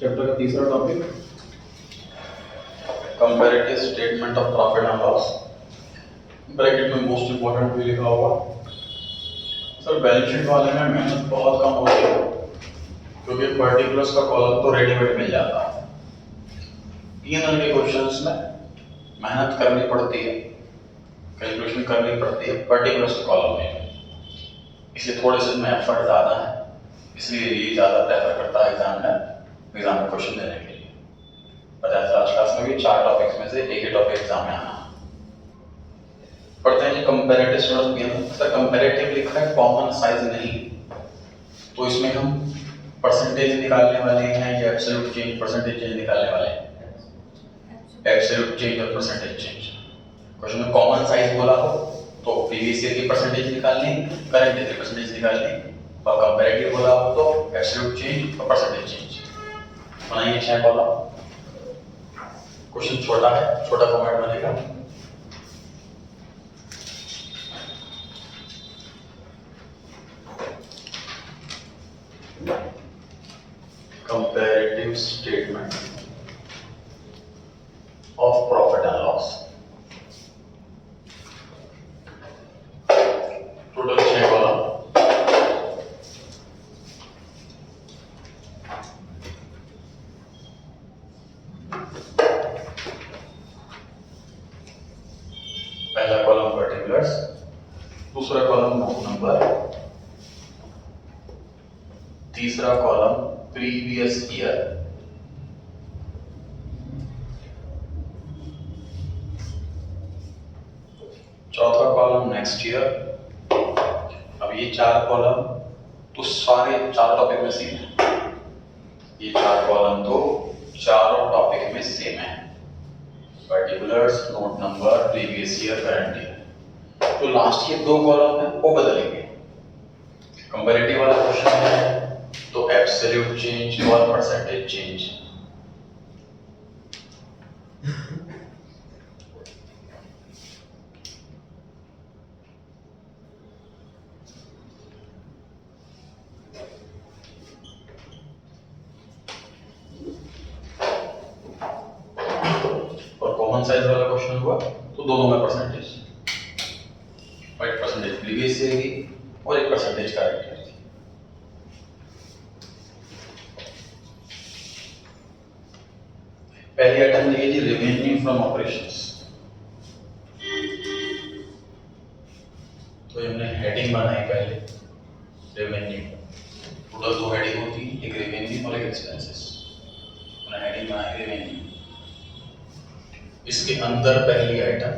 Chapter का तीसरा topic comparative statement of profit and loss. Bracket में मोस्ट इंपॉर्टेंट भी लिखा हुआ। सर बैलेंस शीट वाले में मेहनत बहुत कम होती है क्योंकि पर्टिकुलर्स का कॉलम तो रेडीमेड मिल जाता है। P&L के क्वेश्चंस में मेहनत करनी पड़ती है, कैलकुलेशन करनी पड़ती है पर्टिकुलर्स के कॉलम में, इसलिए थोड़े से में एफर्ट ज़्यादा है, इसलिए ये ज़्यादा प्रेफर करता है एग्जाम में क्वेश्चन देने के लिए। बजाय लास्ट क्लास में भी 4 टॉपिक्स में से एक ही टॉपिक एग्जाम में आना। पढ़ते हैं कंपैरेटिव स्टेटमेंट। सर कंपैरेटिव लिखा है, कॉमन साइज नहीं, तो इसमें हम परसेंटेज निकालने वाले हैं या एब्सोल्यूट चेंज परसेंटेज चेंज निकालने वाले हैं? एब्सोल्यूट चेंज और परसेंटेज चेंज। क्वेश्चन में कॉमन साइज बोला हो तो प्रीवियस ईयर की परसेंटेज निकालनी, करंट ईयर की परसेंटेज निकालनी, और कंपैरेटिव बोला हो तो एब्सोल्यूट चेंज और परसेंटेज चेंज। बनाइए 6 कॉलम। क्वेश्चन छोटा है, छोटा फॉर्मेट बनेगा। Comparative statement of profit and loss. Total 6 column. पहला कॉलम पर्टिकुलर्स, दूसरा कॉलम नोट नंबर, तीसरा कॉलम प्रीवियस ईयर, चौथा कॉलम नेक्स्ट ईयर। अब ये 4 कॉलम तो सारे 4 टॉपिक में सेम है। ये 4 कॉलम तो चारों टॉपिक में सेम है, particulars, note number, previous year, current year. तो लास्ट के 2 कॉलम है वो बदलेंगे। कंपैरेटिव वाला क्वेश्चन है तो एब्सोल्यूट चेंज और परसेंटेज चेंज। और कॉमन साइज वाला क्वेश्चन हुआ तो दोनों में परसेंटेज, 5% प्रीवियस ईयर की और 1% करंट ईयर की। पहली आइटम देखिए जी, रेवेन्यू फ्रॉम ऑपरेशंस। तो हमने हेडिंग बनाई पहले, रेवेन्यू। टोटल 2 हेडिंग होती है, एक रेवेन्यू और एक एक्सपेंसेस। हमने हेडिंग बनाई रेवेन्यू। इसके अंदर पहली आइटम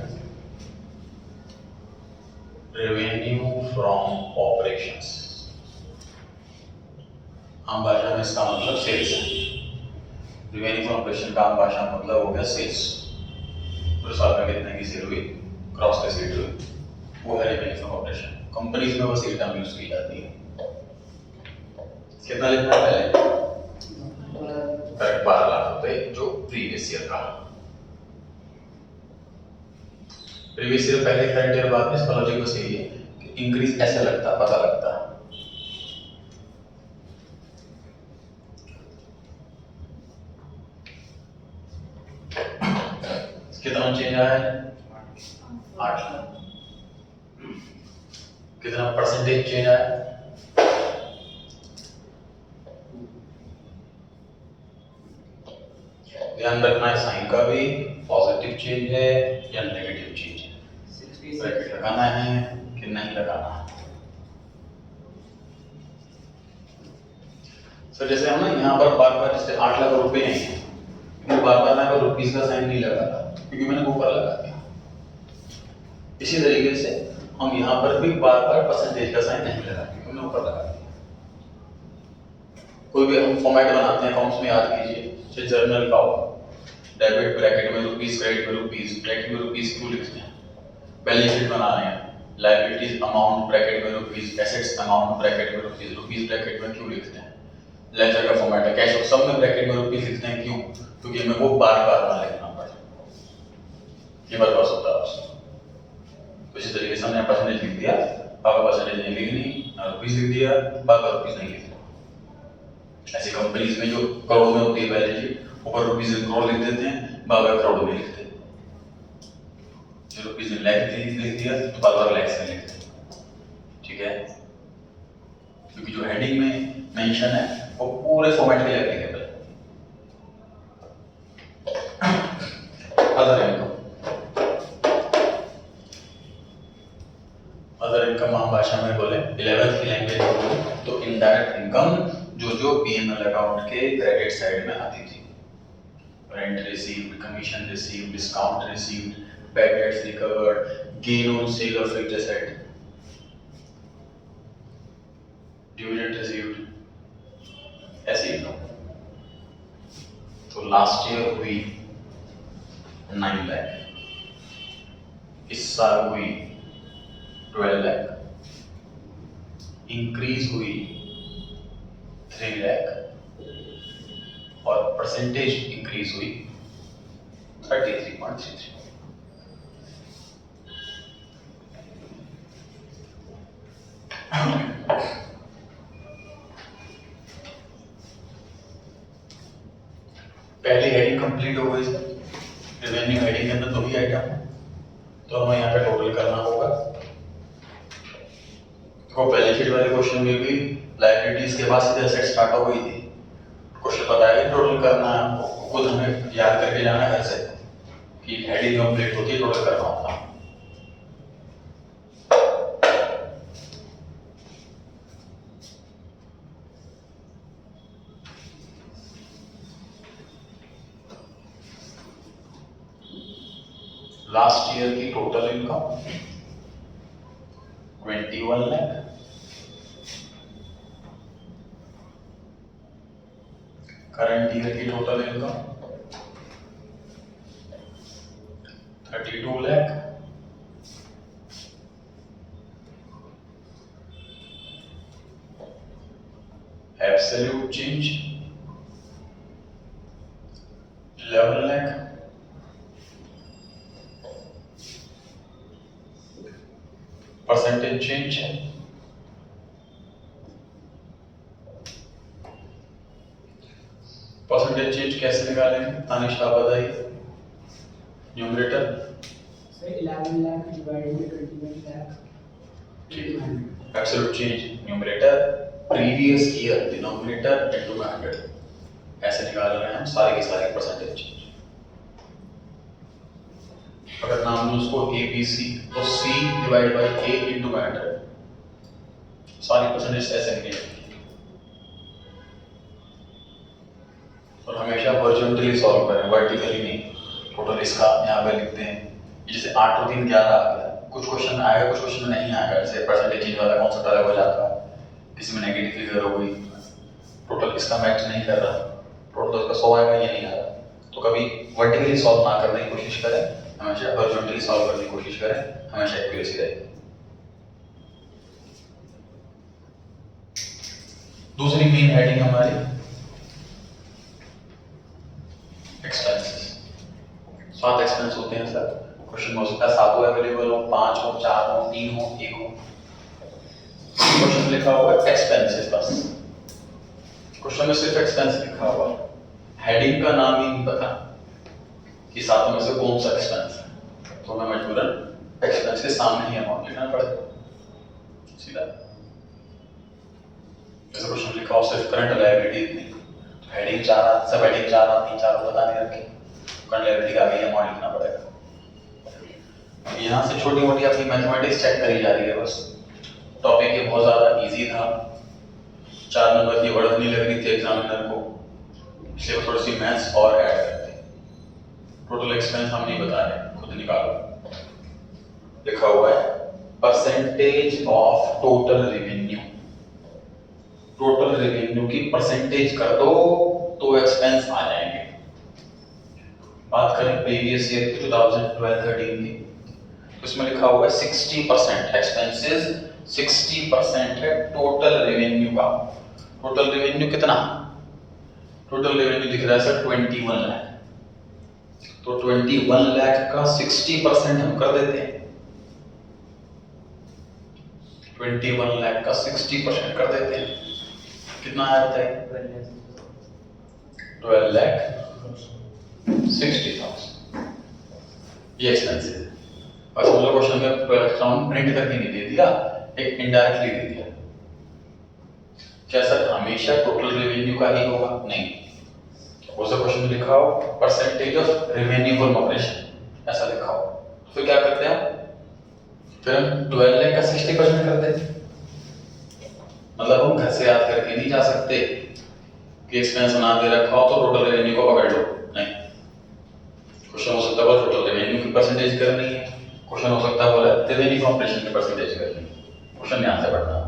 रेवेन्यू फ्रॉम ऑपरेशंस। आम भाषा में इसका मतलब सेल्स है। रेवेन्यू फ्रॉम ऑपरेशन का आम भाषा में मतलब हो गया सेल्स। पूरे साल में कितने की सेल हुई, क्रॉस का सेल हुई, वो है रेवेन्यू फ्रॉम ऑपरेशन। कंपनीज में बस ये टर्म यूज की जाती है। कितना लिखना है पहले? करेक्ट, 12 लाख रुपए जो प्रीवियस ईयर का। प्रीवियस ईयर पहले, करंट ईयर बाद में। इसका लॉजिक बस यही है कि इंक्रीज ऐसे लगता, पता लगता है। कितना चेंज आया है? 8 लाख। कितना परसेंटेज चेंज आया? ध्यान रखना है साइन का भी, पॉजिटिव चेंज है या नेगेटिव चेंज है। ब्रैकेट लगाना है कि नहीं लगाना है। सर जैसे हम ना यहाँ पर बार बार जैसे 8 लाख रुपए नहीं है, मैं बार बार यहाँ पर रुपीस का साइन नहीं लगाता क्योंकि मैंने ऊपर लगा दिया। इसी तरीके से हम यहाँ पर भी बार बार परसेंटेज का साइन नहीं लगाते क्योंकि मैंने ऊपर लगा दिया। कोई भी हम फॉर्मेट बनाते हैं अकाउंट्स में, याद कीजिए, जैसे जर्नल का हो, डेबिट ब्रैकेट में रुपीस, क्रेडिट में रुपीस, ब्रैकेट में रुपीस क्यों लिखते हैं? बैलेंस शीट बना रहे हैं, लायबिलिटीज अमाउंट ब्रैकेट में रुपीस, एसेट्स अमाउंट ब्रैकेट में रुपीस, रुपीस ब्रैकेट में क्यों लिखते हैं? लेजर का फॉर्मेट है, कैश और सब में ब्रैकेट में रुपीस लिखते हैं क्यों? क्योंकि हमें वो बार बार ना लिखना पड़े। ये बात होता है आपसे। तो इसी तरीके से हमने परसेंटेज लिख दिया, बार परसेंटेज नहीं लिखनी, रुपीस लिख दिया, बार रुपीस नहीं लिखना। ऐसी कंपनीज में जो करोड़ में होती है बैलेंस शीट, ऊपर रुपीज इन करोड़ लिख देते हैं, बाबा करोड़ में लिखते हैं। जो रुपीज इन लाख लिख दिया तो बाबा लैक्स में लिखते हैं। ठीक है, क्योंकि जो हेडिंग में मेंशन है वो पूरे फॉर्मेट के लिए एप्लीकेबल है। अदर इनकम, अदर इनकम आम भाषा में बोले 11th की लैंग्वेज में बोले तो इनडायरेक्ट इनकम जो पीएनएल अकाउंट के क्रेडिट साइड में आती थी। Rent received, commission received, discount received, bad debts recovered, gain on sale of fixed asset, dividend received, ऐसी इनकम। तो लास्ट ईयर हुई 9 लाख, इस साल हुई 12 लाख, इंक्रीज हुई 3 लाख और परसेंटेज इंक्रीज हुई 33.33। पहली हेडिंग कंप्लीट हो गई सर। रेवेन्यू हेडिंग के अंदर 2 ही आइटम है, तो हमें यहाँ पे टोटल करना होगा। तो बैलेंस शीट वाले क्वेश्चन में भी लायबिलिटीज के बाद सीधे एसेट स्टार्ट हो गई थी। क्वेश्चन बताया टोटल करना है आपको, खुद हमें याद करके जाना घर से कि हेडिंग कंप्लीट होती है टोटल करना होता। लास्ट ईयर की total income 21 lakh, current year की total income 32 lakh, absolute change 11 lakh, percentage change percentage change कैसे निकालेंगे? तानिश आप बताइए। Numerator 11 lakh divided by 21 lakh, ठीक। Absolute change numerator, previous year denominator into 100, ऐसे निकाल रहे हैं हम सारे के सारे परसेंटेज चेंज। अगर नाम दूं उसको ABC तो C divide by A into 100, सारी परसेंटेज ऐसे निकलेंगे। और हमेशा हॉरिजॉन्टली सॉल्व करें, वर्टिकली नहीं। टोटल इसका यहाँ पे लिखते हैं, जैसे 8 और 3 11 आ गया, कुछ क्वेश्चन में आएगा कुछ क्वेश्चन में नहीं आएगा। जैसे परसेंटेज चेंज वाला कॉन्सेप्ट अलग हो जाता है, किसी में नेगेटिव फिगर हो गई, टोटल इसका मैच नहीं कर रहा, टोटल इसका 100 आएगा, ये नहीं आ रहा। तो कभी वर्टिकली सॉल्व ना करने की कोशिश करें, हमेशा हॉरिजॉन्टली सॉल्व करने की कोशिश करें, हमेशा एक्यूरेसी रहेगी। दूसरी मेन हेडिंग हमारी एक्सपेंसेस। 7 एक्सपेंस होते हैं सर। क्वेश्चन में हो सकता है 7 अवेलेबल हो, 5 हो, 4 हो, 3 हो, 1 हो। क्वेश्चन लिखा हुआ है एक्सपेंसेस, बस क्वेश्चन में सिर्फ एक्सपेंस लिखा हुआ है, हेडिंग का नाम ही नहीं पता कि 7 में से कौन सा एक्सपेंस है, तो हमें मजबूरन एक्सपेंस के सामने ही अमाउंट लिखना पड़ेगा सीधा। जैसे क्वेश्चन लिखा हो सिर्फ करंट लायबिलिटी नहीं, तो हेडिंग 4 सब हेडिंग 4 3 4 बता नहीं रखे, करंट लायबिलिटी का आगे अमाउंट लिखना पड़ेगा। यहाँ से छोटी मोटी अपनी मैथमेटिक्स चेक करी जा रही है बस। टॉपिक ये बहुत ज़्यादा इजी था, 4 नंबर की बढ़त नहीं लग रही थी एग्जामिनर को, इसलिए थोड़ी सी मैथ्स और ऐड करते हैं। टोटल एक्सपेंस हम नहीं बता रहे, खुद निकालो। लिखा हुआ है percentage of total revenue, total revenue की परसेंटेज कर दो तो एक्सपेंस आ जाएंगे। बात करें प्रीवियस ईयर की 2012-13 की, इसमें लिखा हुआ है 60% एक्सपेंसेस 60% है टोटल रेवेन्यू का। टोटल रेवेन्यू कितना? टोटल रेवेन्यू दिख रहा है सर 21 लाख, तो 21 लाख का 60% हम कर देते हैं, 21 लाख का 60% कर देते हैं, कितना आया बताइए? 12,60,000 ये एक्सपेंसिव है। और समझ लो क्वेश्चन में अकाउंट प्रिंट करके नहीं दे दिया, एक इनडायरेक्टली दे दिया। क्या सर हमेशा टोटल रेवेन्यू का ही होगा? नहीं, हो सकता क्वेश्चन में लिखा हो percentage of revenue from operation, ऐसा लिखा हो, फिर क्या करते हैं? फिर हम 12 लाख का 60% करते हैं। मतलब हम घर से याद करके नहीं जा सकते कि एक्सपेंस बना दे रखा हो तो टोटल रेवेन्यू को पकड़ लो, नहीं। क्वेश्चन हो सकता है टोटल रेवेन्यू की परसेंटेज करनी है, क्वेश्चन हो सकता है बोला रेवेन्यू फ्रॉम ऑपरेशन की परसेंटेज करनी है, क्वेश्चन ध्यान से पढ़ना है।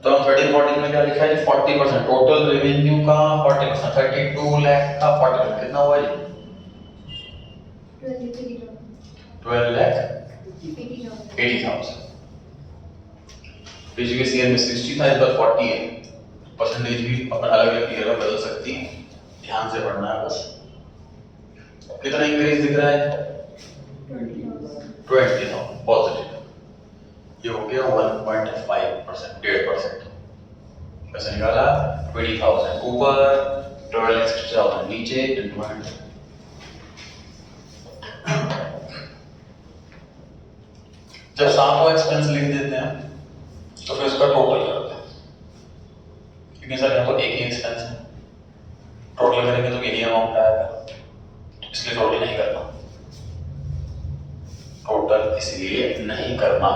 तो हम 13-14 में क्या लिखा है? 40% टोटल रेवेन्यू का 40%, 32 लाख का 40% कितना हुआ जी? 12,80,000। प्रीवियस ईयर में 60 था, इस बार 40 है। परसेंटेज भी अपन अलग अलग ईयर में बदल सकती है, ध्यान से पढ़ना है बस। कितना इंक्रीज दिख रहा है? 20,000 पॉजिटिव। ये हो गया 1.5%, 1.5%। कैसे निकाला? 20,000 ऊपर, 12,60,000 नीचे, जब सातों एक्सपेंस लिख देते हैं तो फिर उसका टोटल करते हैं, क्योंकि सर यहाँ तो एक ही एक्सपेंस है, टोटल करेंगे तो यही अमाउंट आएगा, इसलिए टोटल नहीं करना। टोटल इसलिए नहीं करना।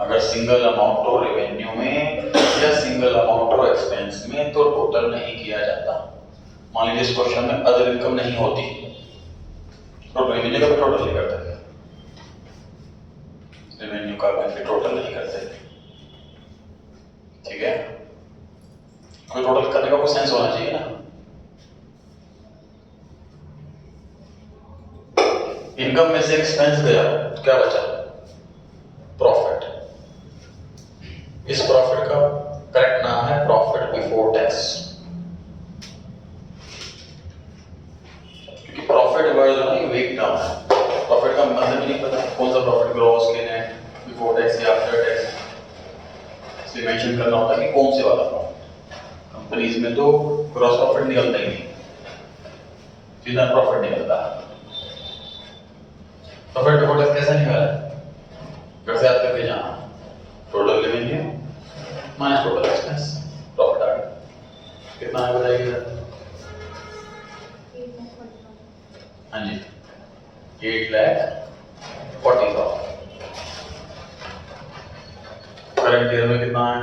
अगर सिंगल अमाउंट हो रेवेन्यू में या सिंगल अमाउंट हो एक्सपेंस में तो टोटल नहीं किया जाता। मान लीजिए इस क्वेश्चन में अदर इनकम नहीं होती तो रेवेन्यू का टोटल नहीं करते, रेवेन्यू का बेनिफिट टोटल नहीं करते, ठीक है? कोई टोटल करने का कोई सेंस होना चाहिए ना। इनकम में से एक्सपेंस गया, क्या बचा? प्रॉफिट। इस प्रॉफिट का करेक्ट नाम है प्रॉफिट बिफोर टैक्स, क्योंकि प्रॉफिट वर्ड जो है ये वेक टर्म है। प्रॉफिट का मतलब ही नहीं पता कौन सा प्रॉफिट, ग्रॉस के नेट, बिफोर टैक्स या आफ्टर टैक्स, इसलिए मेंशन करना होता है कि कौन से वाला प्रॉफिट। कंपनीज में तो ग्रॉस प्रॉफिट निकलता ही नहीं, सीधा प्रॉफिट निकलता है। प्रॉफिट बिफोर टैक्स कैसा निकाला? फिर से याद करके जाना, total revenue minus total expense, profit आ गया। कितना है बताइए? हाँ जी, 8,40,000। करंट ईयर में कितना है?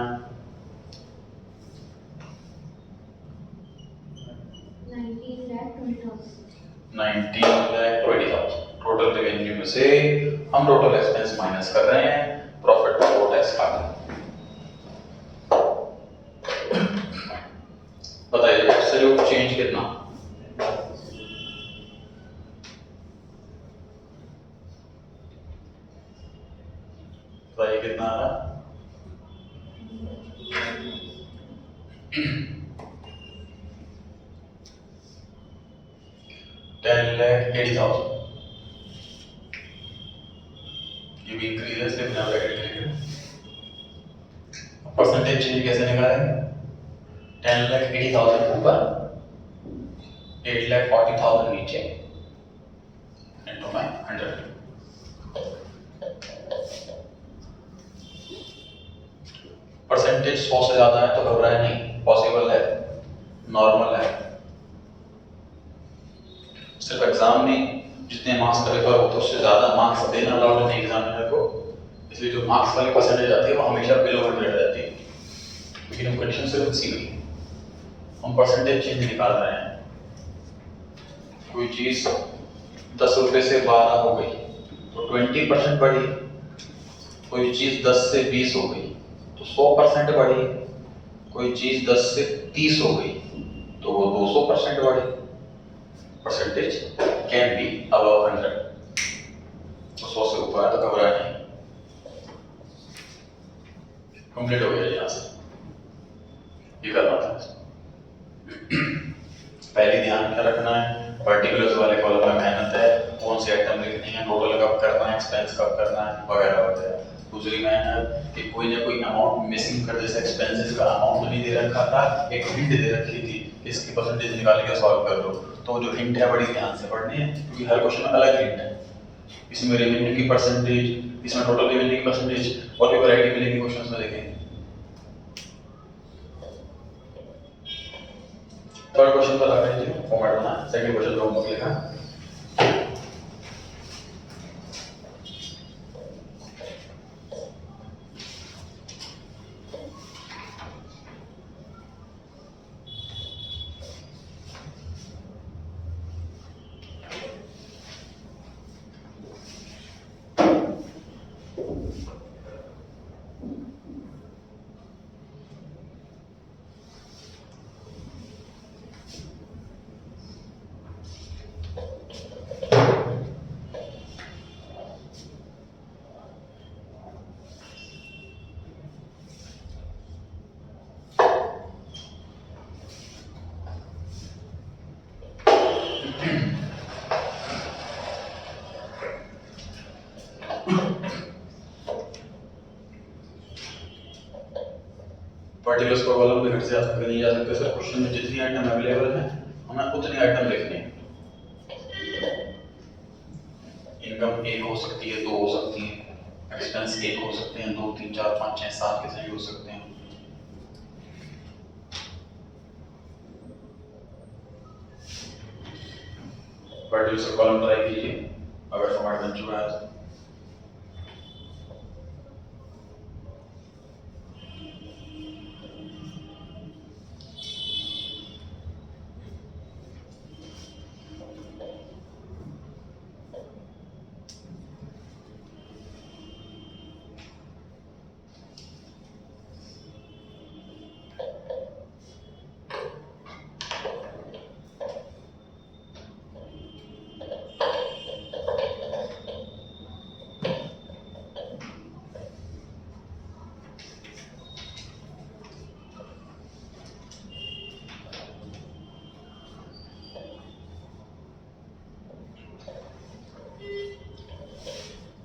19,20,000। टोटल रेवेन्यू में से हम टोटल एक्सपेंस माइनस कर रहे हैं, प्रॉफिट बिफोर टैक्स आ गया। बताइए एब्सोल्यूट चेंज कितना? बताइए कितना आ रहा? 10,80,000। ये भी इंक्रीज है, इसलिए बिना ब्रैकेट के लिखे। परसेंटेज चेंज कैसे निकालेंगे? 10,80,000 ऊपर, 8,40,000 नीचे, इनटू में 100। परसेंटेज 100 से ज्यादा है तो घबराए नहीं, पॉसिबल है, नॉर्मल है। सिर्फ एग्जाम में जितने मार्क्स का पेपर होता है उससे ज्यादा मार्क्स देना अलाउड नहीं एग्जामिनर को, इसलिए जो मार्क्स वाली परसेंटेज आती है वो हमेशा बिलो 100 रहती है, लेकिन हम कंडीशन सिर्फ इसी हुई, हम परसेंटेज चेंज निकाल रहे हैं। कोई चीज 10 रुपए से 12 हो गई तो 20% बढ़ी, कोई चीज 10 से 20 हो गई तो 100% बढ़ी, कोई चीज 10 से 30 हो गई तो वो 200% बढ़ी। परसेंटेज कैन बी अबव 100, तो 100 से ऊपर है तो घबराए नहीं। कंप्लीट हो गया यहाँ से, ये करना था। पहले ध्यान क्या रखना है, पर्टिकुलर्स वाले कॉलम में मेहनत है, कौन से आइटम लिखनी है, टोटल कब करना है, एक्सपेंस कब करना है, वगैरह वगैरह। दूसरी मेहनत कि कोई ना कोई अमाउंट मिसिंग कर, जैसे एक्सपेंसेस का अमाउंट नहीं दे रखा था, एक हिंट दे रखी थी कि इसकी परसेंटेज निकाल के सॉल्व कर लो। तो जो हिंट है बड़ी ध्यान से पढ़नी है, क्योंकि हर क्वेश्चन में अलग हिंट है। इसमें रेवेन्यू की परसेंटेज, इसमें टोटल रेवेन्यू की परसेंटेज, और भी वैरायटी मिलेगी क्वेश्चंस में, देखेंगे। थर्ड क्वेश्चन पर आ रहे हैं, फॉर्मेट बना, सेकंड क्वेश्चन जो होमवर्क लिखा। पर्टिकुलर्स को कॉलम में घर से आ सकते नहीं जा सकते सर। क्वेश्चन में जितनी आइटम अवेलेबल है हमें उतनी आइटम लिखनी है। इनकम एक हो सकती है, दो हो सकती है, एक्सपेंस एक हो सकते हैं, 2 3 4 5 6 7 के सही हो सकते हैं। पर्टिकुलर कॉलम ट्राई कीजिए अगर फॉर्मेट बन चुका है।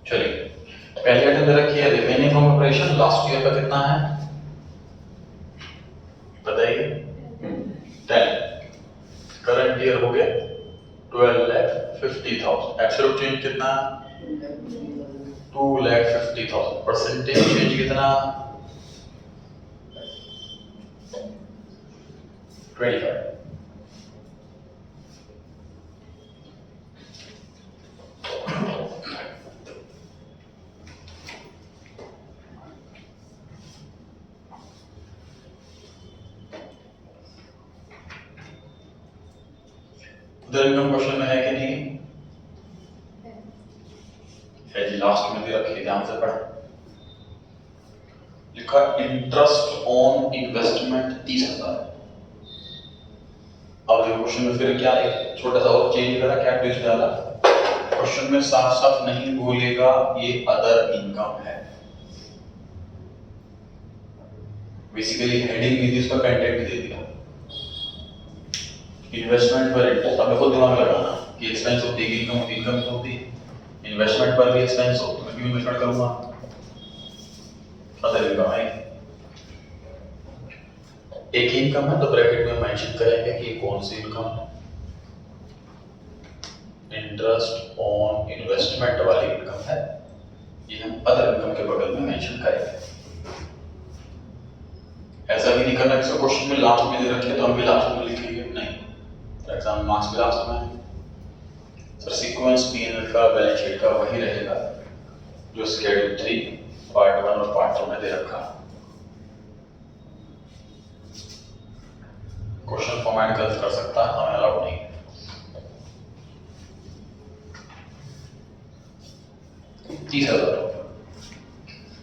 चलिए, पहली आइटम दे रखी है revenue from operation, last year का कितना है बताइए? 10। करंट ईयर हो गया 12,50,000। एब्सोल्यूट चेंज कितना? 2,50,000। परसेंटेज चेंज कितना? 25। उधर इनकम क्वेश्चन में है कि नहीं है जी? लास्ट में दे रखी, ध्यान से पढ़। लिखा इंटरेस्ट ऑन इन्वेस्टमेंट 30,000। अब जो क्वेश्चन में फिर क्या है, छोटा सा और चेंज करा, क्या ट्विस्ट डाला क्वेश्चन में, साफ साफ नहीं बोलेगा ये अदर इनकम है। बेसिकली हेडिंग भी दी, उसका कंटेंट भी दे दिया, इन्वेस्टमेंट पर इंटरेस्ट। अब खुद दिमाग लगाना कि एक्सपेंस होती है, इनकम होती है, इनकम तो होती है, इन्वेस्टमेंट पर भी एक्सपेंस हो तो मैं क्यों इन्वेस्टमेंट करूंगा? अदर इनकम है। एक ही इनकम है तो ब्रैकेट में मेंशन करेंगे कि कौन सी इनकम है। इंटरेस्ट ऑन इन्वेस्टमेंट वाली इनकम है, ये हम अदर इनकम के बगल में मेंशन करेंगे। ऐसा भी नहीं करना कि क्वेश्चन में लास्ट में दे रखे तो हम भी लास्ट में लिखेंगे, नहीं। एग्जाम मार्क्स भी लास्ट में सर। सीक्वेंस पीएनएल का, बैलेंस शीट का वही रहेगा जो शेड्यूल 3 पार्ट 1 और पार्ट 2 में दे रखा। क्वेश्चन फॉर्मेट गलत कर सकता है, हमें अलाउड नहीं।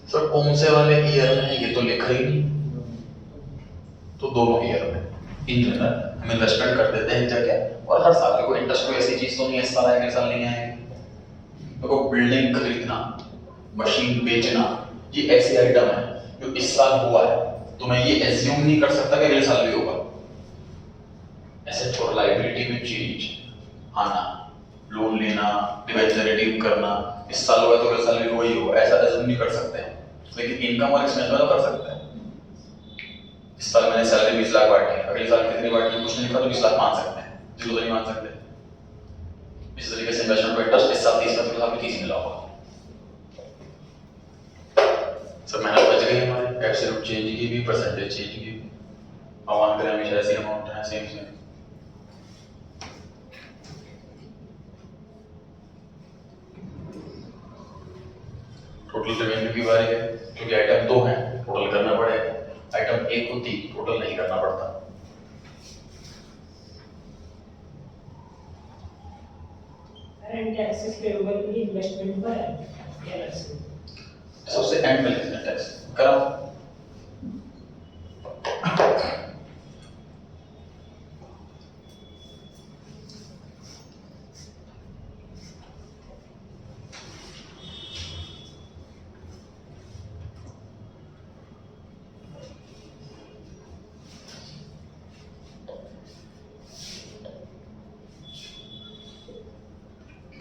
सर कौन से वाले ईयर में है ये तो लिखा ही नहीं, तो दोनों ईयर में इन जनरल हम इन्वेस्टमेंट कर देते हैं जगह, और हर साल कोई इंटरेस्ट कोई ऐसी चीज तो नहीं है इस साल आएगा इस साल नहीं आएगी। देखो बिल्डिंग खरीदना, मशीन बेचना, ये ऐसी आइटम है जो इस साल हुआ है, तो मैं ये एज्यूम नहीं कर सकता कि अगले साल भी होगा। एसेट और लायबिलिटी में चेंज आना, लोन लेना, डिबेंचर रिडीम करना, इस साल हुआ तो अगले साल भी वही होगा, ऐसा एज्यूम नहीं कर सकते हैं। लेकिन इनकम और एक्सपेंस में तो कर सकते हैं। इस साल मैंने सैलरी 20 लाख बांटी, अगले साल कितनी बांटी कुछ नहीं लिखा तो 20 लाख मान सकते हैं, जीरो तो नहीं मान सकते। इस तरीके से इन्वेस्टमेंट पर इंटरेस्ट इस साल 30 का, अगले साल 30 मिला होगा। सब मेहनत बच गई हमारी, एब्सोल्यूट चेंज की भी, परसेंटेज चेंज की भी। अमाउंट करें हमेशा ऐसी अमाउंट है, सेम सेम। टोटल रेवेन्यू की बारी है, क्योंकि आइटम 2 हैं, टोटल करना पड़ेगा। आइटम 1 को 3, टोटल नहीं करना पड़ता। एंड टैक्सेस पेएबल भी इन्वेस्टमेंट पर है या अलग से? सबसे एंड में लिखना टैक्स कराओ।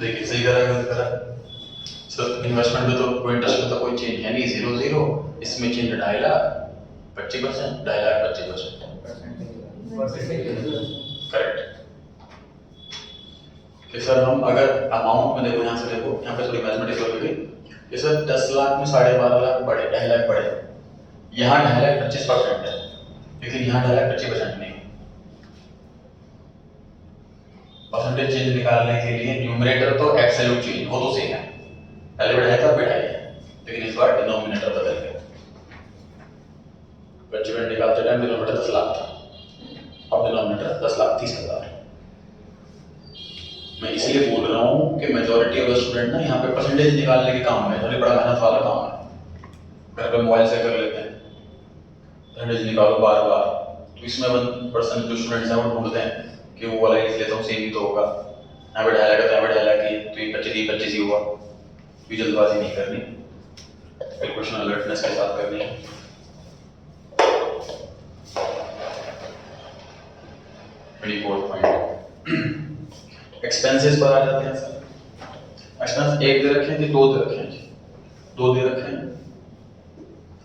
देखिए सही करा गलत करा। सर इन्वेस्टमेंट में तो कोई इंटरेस्ट में तो कोई चेंज है नहीं, 0 0। इसमें चेंज 2.5 लाख 25%, 2.5 लाख 25%। करेक्ट। कि सर हम अगर अमाउंट में देखो, यहाँ से देखो, यहाँ पे थोड़ी मैथमेटिक्स हो गई कि सर 10 लाख में 12.5 लाख बढ़े, 2.5 लाख बढ़े, यहाँ 2.5 लाख 25% है, लेकिन यहाँ 2.5 लाख 25% नहीं। परसेंटेज चेंज निकालने के लिए न्यूमरेटर तो एब्सोल्यूट चेंज वो तो सेम है, पहले बढ़ाया था बढ़ाया है, लेकिन इस बार डिनोमिनेटर बदल गया। 25% निकालते टाइम डिनोमिनेटर 10 लाख था, अब डिनोमिनेटर 10 लाख 30,000। मैं इसलिए बोल रहा हूँ कि मेजॉरिटी ऑफ स्टूडेंट ना यहाँ पे परसेंटेज निकालने के काम में, थोड़ी बड़ा मेहनत वाला काम है, घर पे मोबाइल से कर लेते हैं, परसेंटेज निकालो बार बार। तो इसमें 1% जो स्टूडेंट्स हैं वो ढूंढते हैं कि वो वाला लिख लेता हूँ, सेम ही तो होगा, यहाँ पे 2.5 लाख तो यहाँ पे 2.5 लाख ही, तो ये 25 ही हुआ। भी जल्दबाजी नहीं करनी, कैलकुलेशन अलर्टनेस के साथ करनी है। एक्सपेंसेस पर आ जाते हैं सर। एक्सपेंस 1 दे रखे हैं कि 2 दे रखे हैं? 2 दे रखे हैं।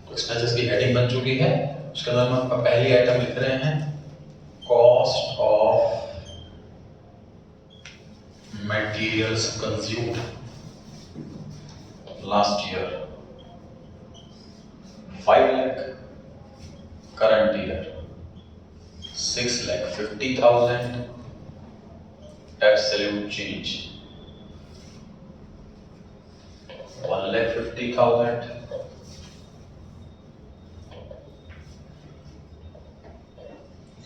तो एक्सपेंसेस की हेडिंग बन चुकी है, उसके अंदर हम पहली आइटम लिख रहे हैं cost of materials consumed last year 5 lakh, current year 6,50,000, absolute change 1,50,000,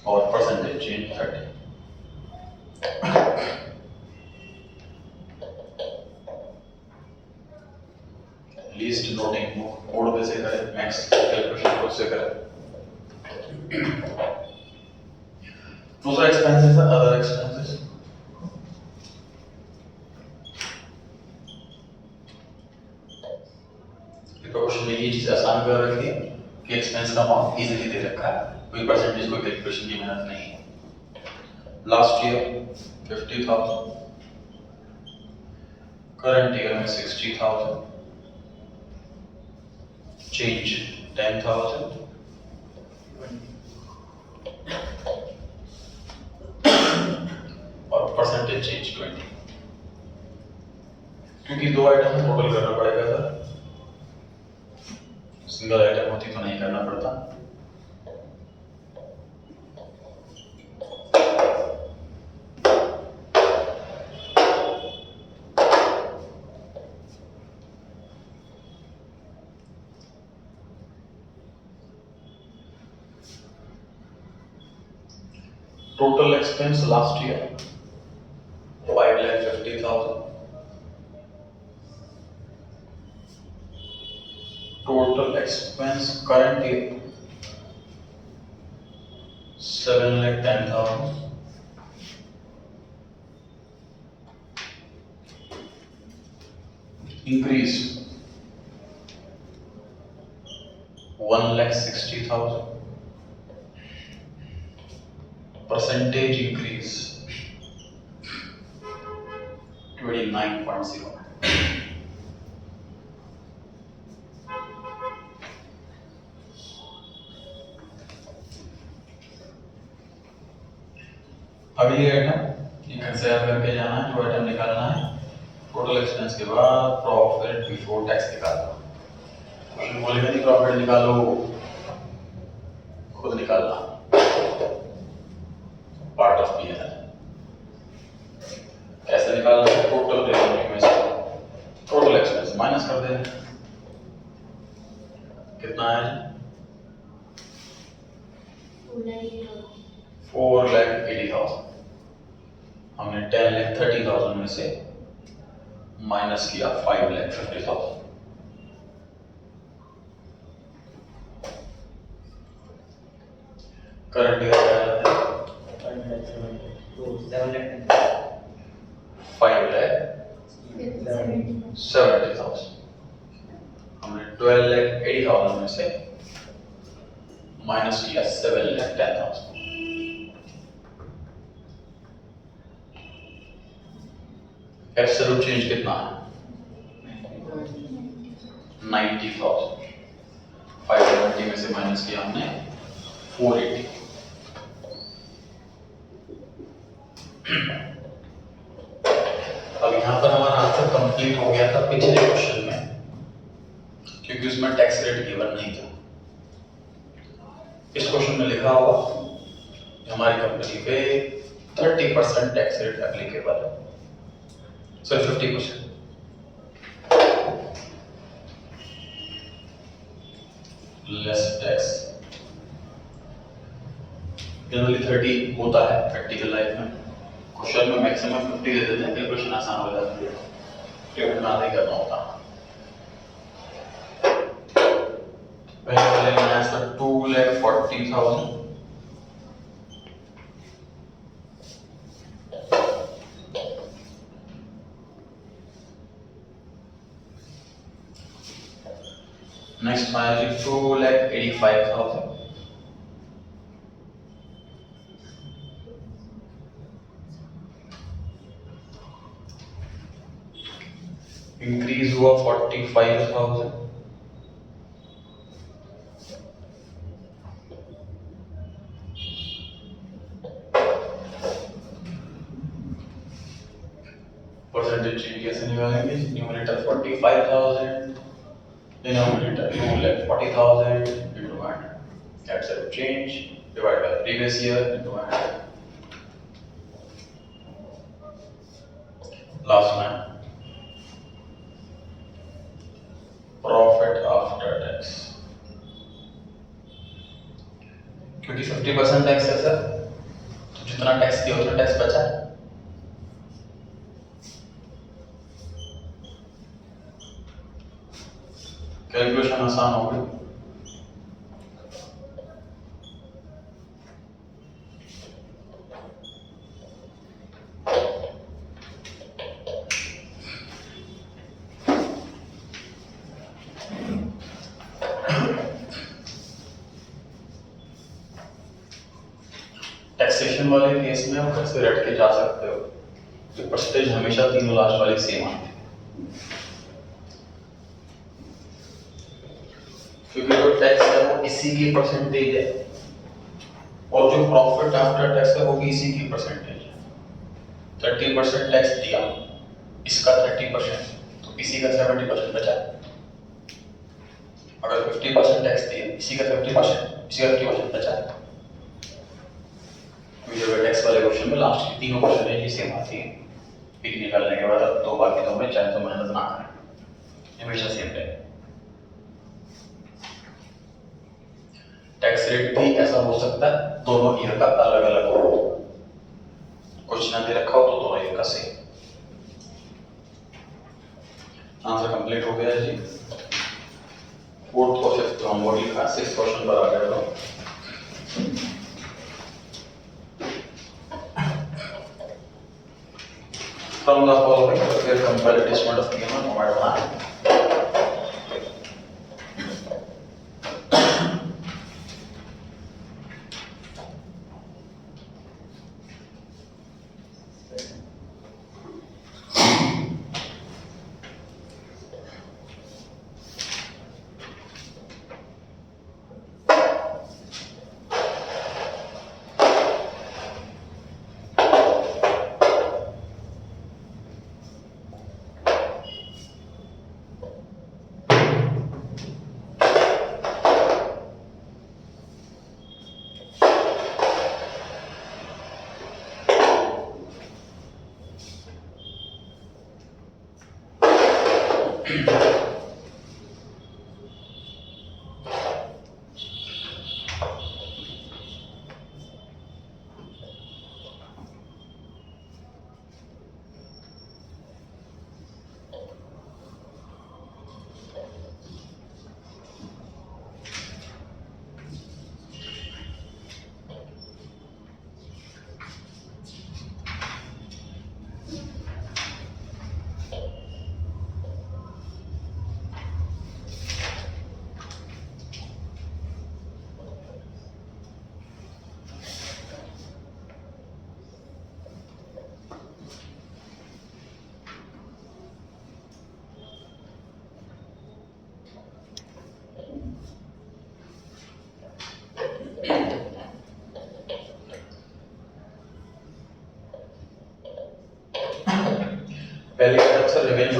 और percentage change 30। Least noting code पे से करें, मैक्स कैलकुलेशन कोड से करें। दूसरा एक्सपेंसेस है अदर एक्सपेंसेस। क्वेश्चन में ये चीज आसान कर रखी है कि एक्सपेंस का अमाउंट इजीली दे रखा है, कोई परसेंटेज कोई कैलकुलेशन की मेहनत नहीं है। लास्ट ईयर 50,000, करंट ईयर में 60,000, change 10,000, और परसेंटेज चेंज 20। क्योंकि 2 आइटम में टोटल करना पड़ेगा सर, सिंगल आइटम होती तो नहीं करना पड़ता। Total expense last year 5,50,000. Total expense current year 7,10,000. Increase 1,60,000. Percentage increase 29.0. अगली आइटम ये कैसे याद करके जाना है, जो आइटम निकालना है टोटल एक्सपेंस के बाद प्रॉफिट बिफोर टैक्स निकालना। क्वेश्चन बोलेगा नहीं प्रॉफिट निकालो, खुद निकालना, पार्ट ऑफ पीएनएल। कैसे निकालना है, टोटल रेवेन्यू में से टोटल एक्सपेंस माइनस कर देना। कितना है, 4,80,000। हमने 10,30,000 में से माइनस किया 5,50,000। करंट ईयर क्या है, 5,70,000। हमने 12,80,000 में से माइनस किया 7,10,000। एब्सोल्यूट चेंज कितना है, 90,000। 570 में से माइनस किया हमने 480। अब यहां पर हमारा आंसर कंप्लीट हो गया था पिछले क्वेश्चन में, क्योंकि उसमें टैक्स रेट गिवन नहीं था। इस क्वेश्चन में लिखा हुआ हमारी कंपनी पे 30% टैक्स रेट एप्लीकेबल है, सॉरी 50%। लेस टैक्स, जनरली 30 होता है प्रैक्टिकल लाइफ में। क्वेश्चन में मैक्सिमम 50 दे देते हैं, कैलकुलेशन आसान हो जाती है, पेमेंट ना नहीं करना होता। पहले वाले में आया था 2,40,000। नेक्स्ट आया जी 2,85,000। इंक्रीज हुआ 45,000। परसेंटेज चेंज कैसे निकालेंगे, numerator 45,000, denominator 2,40,000 into 100. Absolute change divided by previous year into 100. Last one, profit after tax. क्योंकि 50% टैक्स है सर, तो जितना टैक्स दिया उतना टैक्स बचा। कैलकुलेशन आसान हो गई। टैक्सेशन वाले केस में आप घर से रट के जा सकते हो, तो परसेंटेज हमेशा तीनों लास्ट वाले सेम आते हैं, क्योंकि जो टैक्स है वो इसी की परसेंटेज है, और जो प्रॉफिट आफ्टर टैक्स है वो भी इसी की परसेंटेज है। 30% टैक्स दिया, इसका 30%, तो इसी का 70% बचा। अगर 50% टैक्स दिया, इसी का 50%, इसी का 50% बचा। टैक्स वाले क्वेश्चन में लास्ट की तीनों परसेंटेज ही सेम आती है। पिक निकालने के बाद अब दो बाकी दो में चाहे तो मेहनत ना करें, हमेशा सेम रहेगा। टैक्स रेट भी ऐसा हो सकता है दोनों ईयर का अलग अलग हो, कुछ ना दे रखा हो तो दोनों ईयर का सेम। आंसर कंप्लीट हो गया जी। फोर्थ और फिफ्थ होमवर्क लिखा, सिक्स्थ क्वेश्चन पर आ गया। From the following, prepare comparative statement of PMR provide one.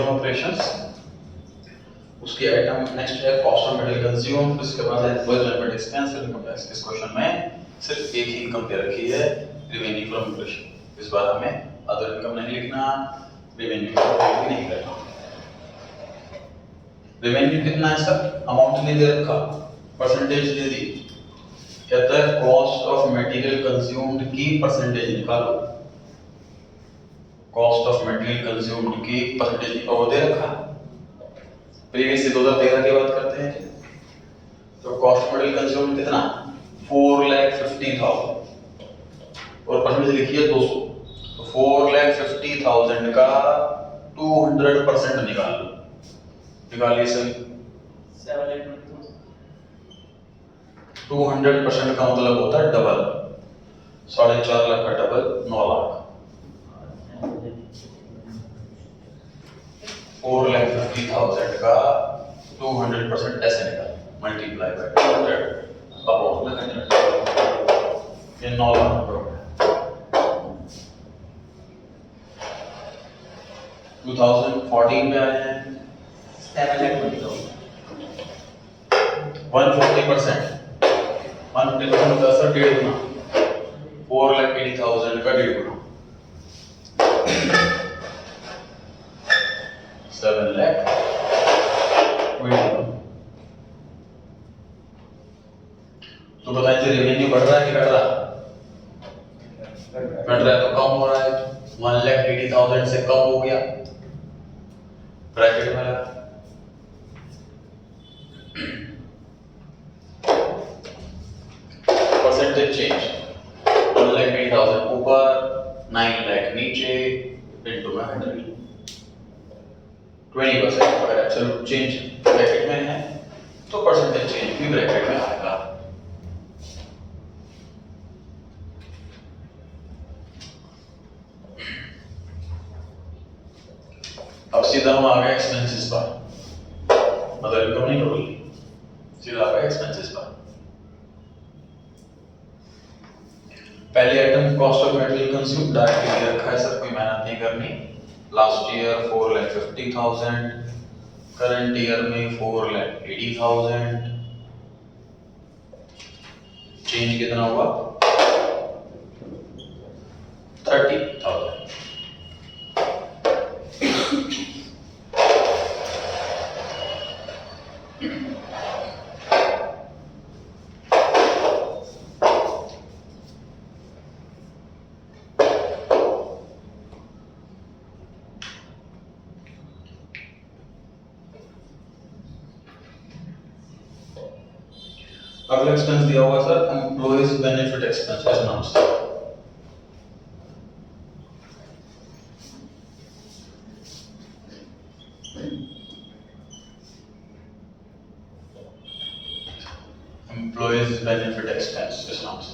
From operations, उसकी आइटम नेक्स्ट है कॉस्ट ऑफ मटेरियल कंज्यूम, फिर उसके बाद है एम्प्लॉयज बेनिफिट एक्सपेंस, फिर इनकम टैक्स। इस क्वेश्चन में सिर्फ एक ही इनकम दे रखी है, रेवेन्यू फ्रॉम ऑपरेशन। इस बार हमें अदर इनकम नहीं लिखना, रेवेन्यू भी नहीं करना। रेवेन्यू कितना है सर, अमाउंट नहीं दे रखा, परसेंटेज दे दी। कहता है कॉस्ट ऑफ मटेरियल कंज्यूम्ड की परसेंटेज निकालो, कॉस्ट ऑफ मटेरियल कंज्यूम्ड की परसेंटेज निकालो, दे रखा। प्रीवियस 2013 की बात करते हैं, तो कॉस्ट मटेरियल कंज्यूम्ड कितना 4,50,000 और परसेंटेज लिखिए 200, तो 4,50,000 का 200% निकाल लो, निकालिए सर। 200% का मतलब होता है डबल, 4.5 लाख का डबल 9 लाख। 4,50,000 का 200% ऐसे निकाल, मल्टीप्लाई बाय 200 अपॉन 100, ये 9 लाख रुपए। 2014 में आए हैं 140%, 150% होता है सर 1.5 गुना, 4,80,000 का 1.5 गुना 7 लाख 20। तो बताइए रेवेन्यू बढ़ रहा है कि घट रहा है? घट रहा है, तो कम हो रहा है, 1,80,000 से कम हो गया, ब्रैकेट में लगा। परसेंटेज चेंज 1,80,000 ऊपर, 9 लाख नीचे, इनटू में 20%। अगर एब्सोल्यूट चेंज ब्रैकेट में है तो परसेंटेज चेंज भी ब्रैकेट में आएगा। अब सीधा हम आ गए एक्सपेंसेस पर, मतलब इनकम नहीं टोटल, सीधा आ गए एक्सपेंसेस पर। पहली item cost of material consumed directly दे रखा है सर, कोई मेहनत नहीं करनी। लास्ट ईयर 4,50,000, करंट ईयर में 4,80,000, चेंज कितना हुआ 30,000। अगला एक्सपेंस दिया हुआ सर एम्प्लॉयज बेनिफिट एक्सपेंस, ऐसा नाम से। एम्प्लॉयज बेनिफिट एक्सपेंस इस नाम से।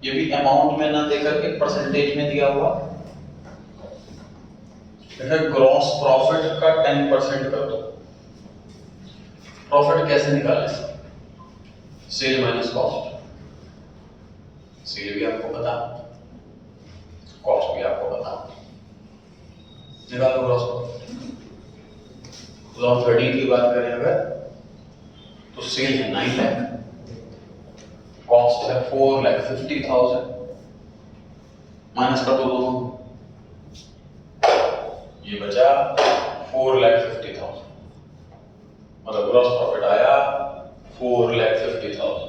ये भी अमाउंट में ना देकर के परसेंटेज में दिया हुआ। देखा ग्रॉस प्रॉफिट का 10% कर दो। प्रॉफिट कैसे निकाले sir, sale minus cost, sale भी आपको पता, कॉस्ट भी आपको पता, निकालो ग्रॉस प्रॉफिट। 2013 की बात करें अगर तो सेल है 9 लाख, कॉस्ट है 4,50,000, माइनस कर दो दोनों, ये बचा 4,50,000, मतलब ग्रॉस प्रॉफिट आया 4,50,000।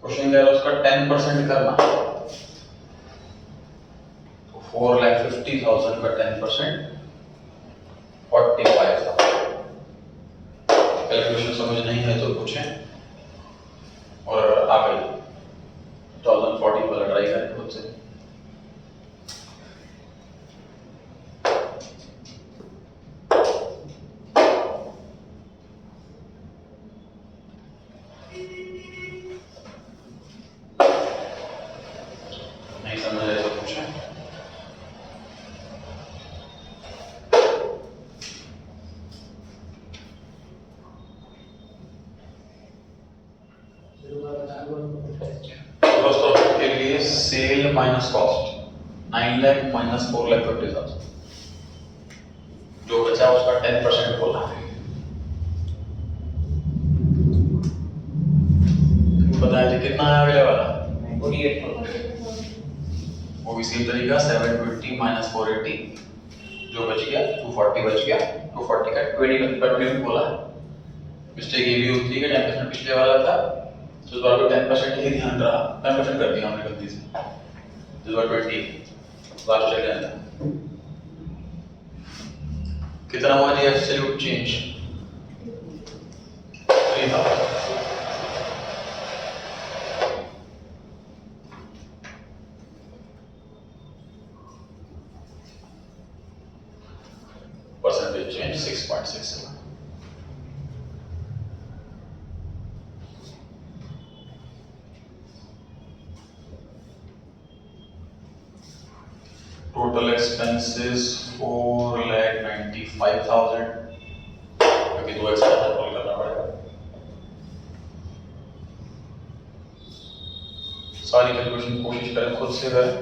क्वेश्चन कह रहा है उसका 10% करना, तो 4,50,000 का 10% 45,000। कैलकुलेशन समझ नहीं है तो पूछें, और आ गई 2040 वाला ट्राई करें खुद से। नहीं समझ आए तो पूछें। ग्रॉस प्रॉफिट के लिए sale minus cost, 9 lakh minus 4,50,000, जो बचा उसका 10% बोला है। बताया जी कितना आया अगले वाला 48,000। वो भी सेम तरीका 720 माइनस 480, जो बच गया 240 बच गया, 240 का 20% बोला। मिस्टेक ये भी होती है कि 10% पिछले वाला था तो इस बार को 10% ही ध्यान रहा, 10% कर दिया हमने गलती से, इस बार 20 लास्ट चल जाता। कितना हुआ जी absolute change 3,000। Percentage change 6.67. Total expenses 4,95,000, क्योंकि 2 एक्स्ट्रा टोटल करना पड़ेगा। सारी कैलकुलेशन कोशिश करें खुद से करें।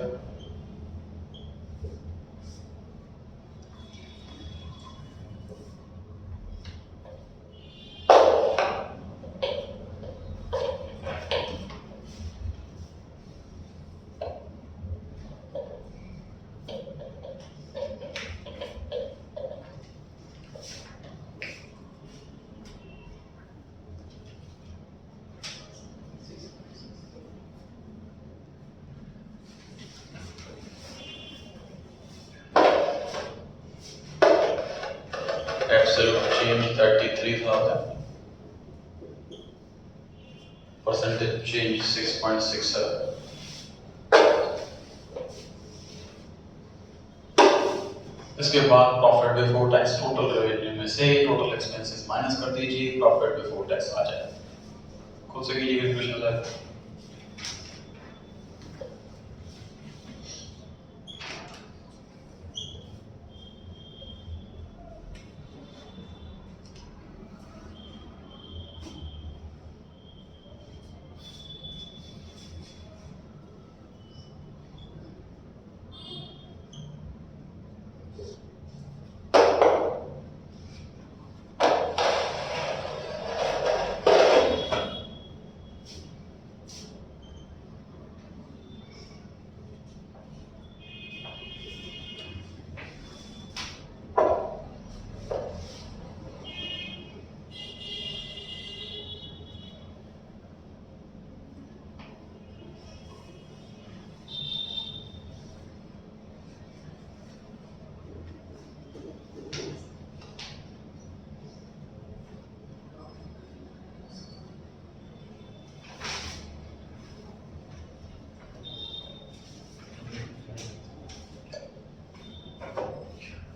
Absolute change 33,000. Percentage change 6.67. इसके बाद profit before tax total revenue में से टोटल एक्सपेंसेस माइनस कर दीजिए, प्रॉफिट बिफोर टैक्स आ जाए। खुद से कीजिए कैलकुलेशन सर।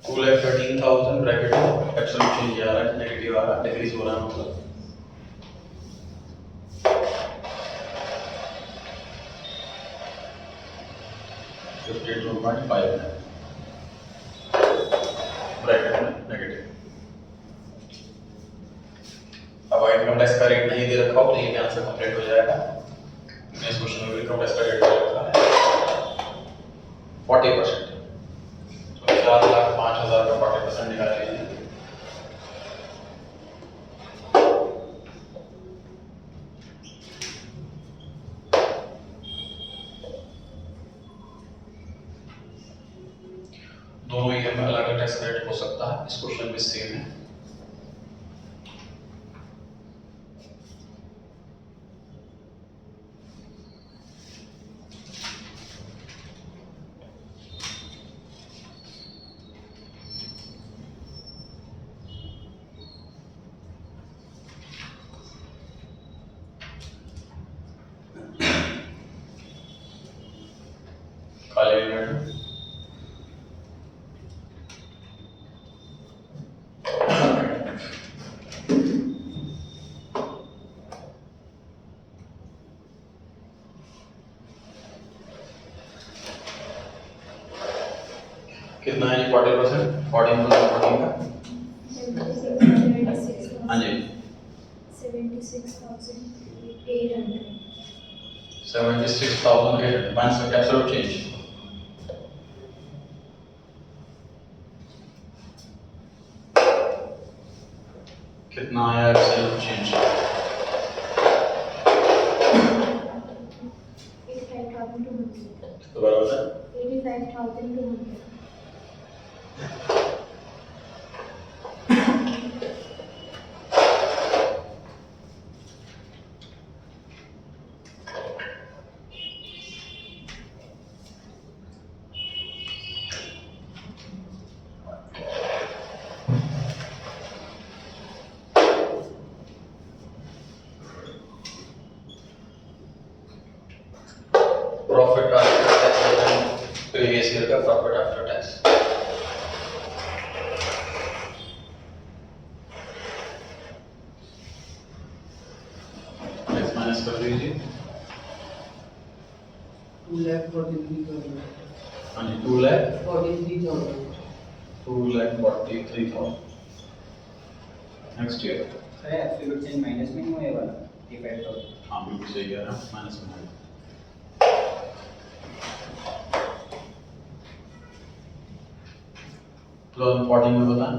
कुल है 13,000 ब्रैकेट में, एब्सोल्यूट चेंज आ रहा है, नेगेटिव आ रहा है, डिक्रीज हो रहा है मतलब 52.5 है ब्रैकेट में नेगेटिव। अब इनकम टैक्स का रेट नहीं दे रखा हो तो ये आंसर कंप्लीट हो जाएगा। इस क्वेश्चन में इनकम टैक्स का रेट दे रखा है 40%, तो 4,05,000 का 40% निकाल लीजिए। दोनों ईयर में अलग अलग टैक्स रेट हो सकता है, इस क्वेश्चन में सेम है। खाली मिनट कितना है जी 40%, 14 का हाँ जी 76,800 माइनस एब्सोल्यूट चेंज कितना आया एब्सोल्यूट चेंज? 85,200. दोबारा बता। 85,200. Profit after tax previous year का profit after tax tax minus कर दीजिए। 2,43,000. हाँ जी 2,43,000 43,000. Next year. Sir absolute change minus में हुआ है वाला डिफेक्ट हो। हाँ बिल्कुल सही कह रहे हैं, माइनस में है। तो 2014 में बताएं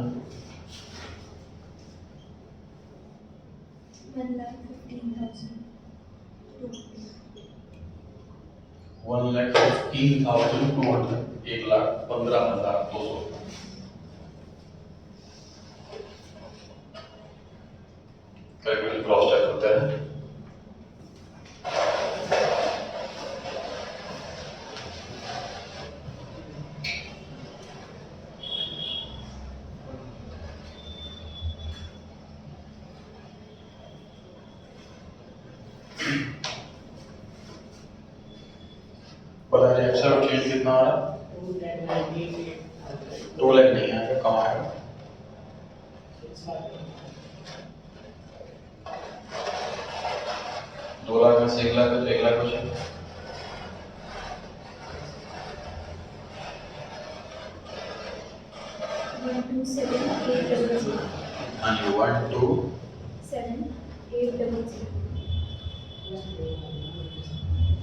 1,15,200. 1,15,200 1,15,200 कैलकुलेट क्रॉस चेक करते हैं। बताइए एब्सोल्यूट चेंज कितना आ रहा है? 2 लाख नहीं आएगा, कम आएगा। दो लाख में से 1 लाख तो 1 लाख बचे। हाँ जी 1 2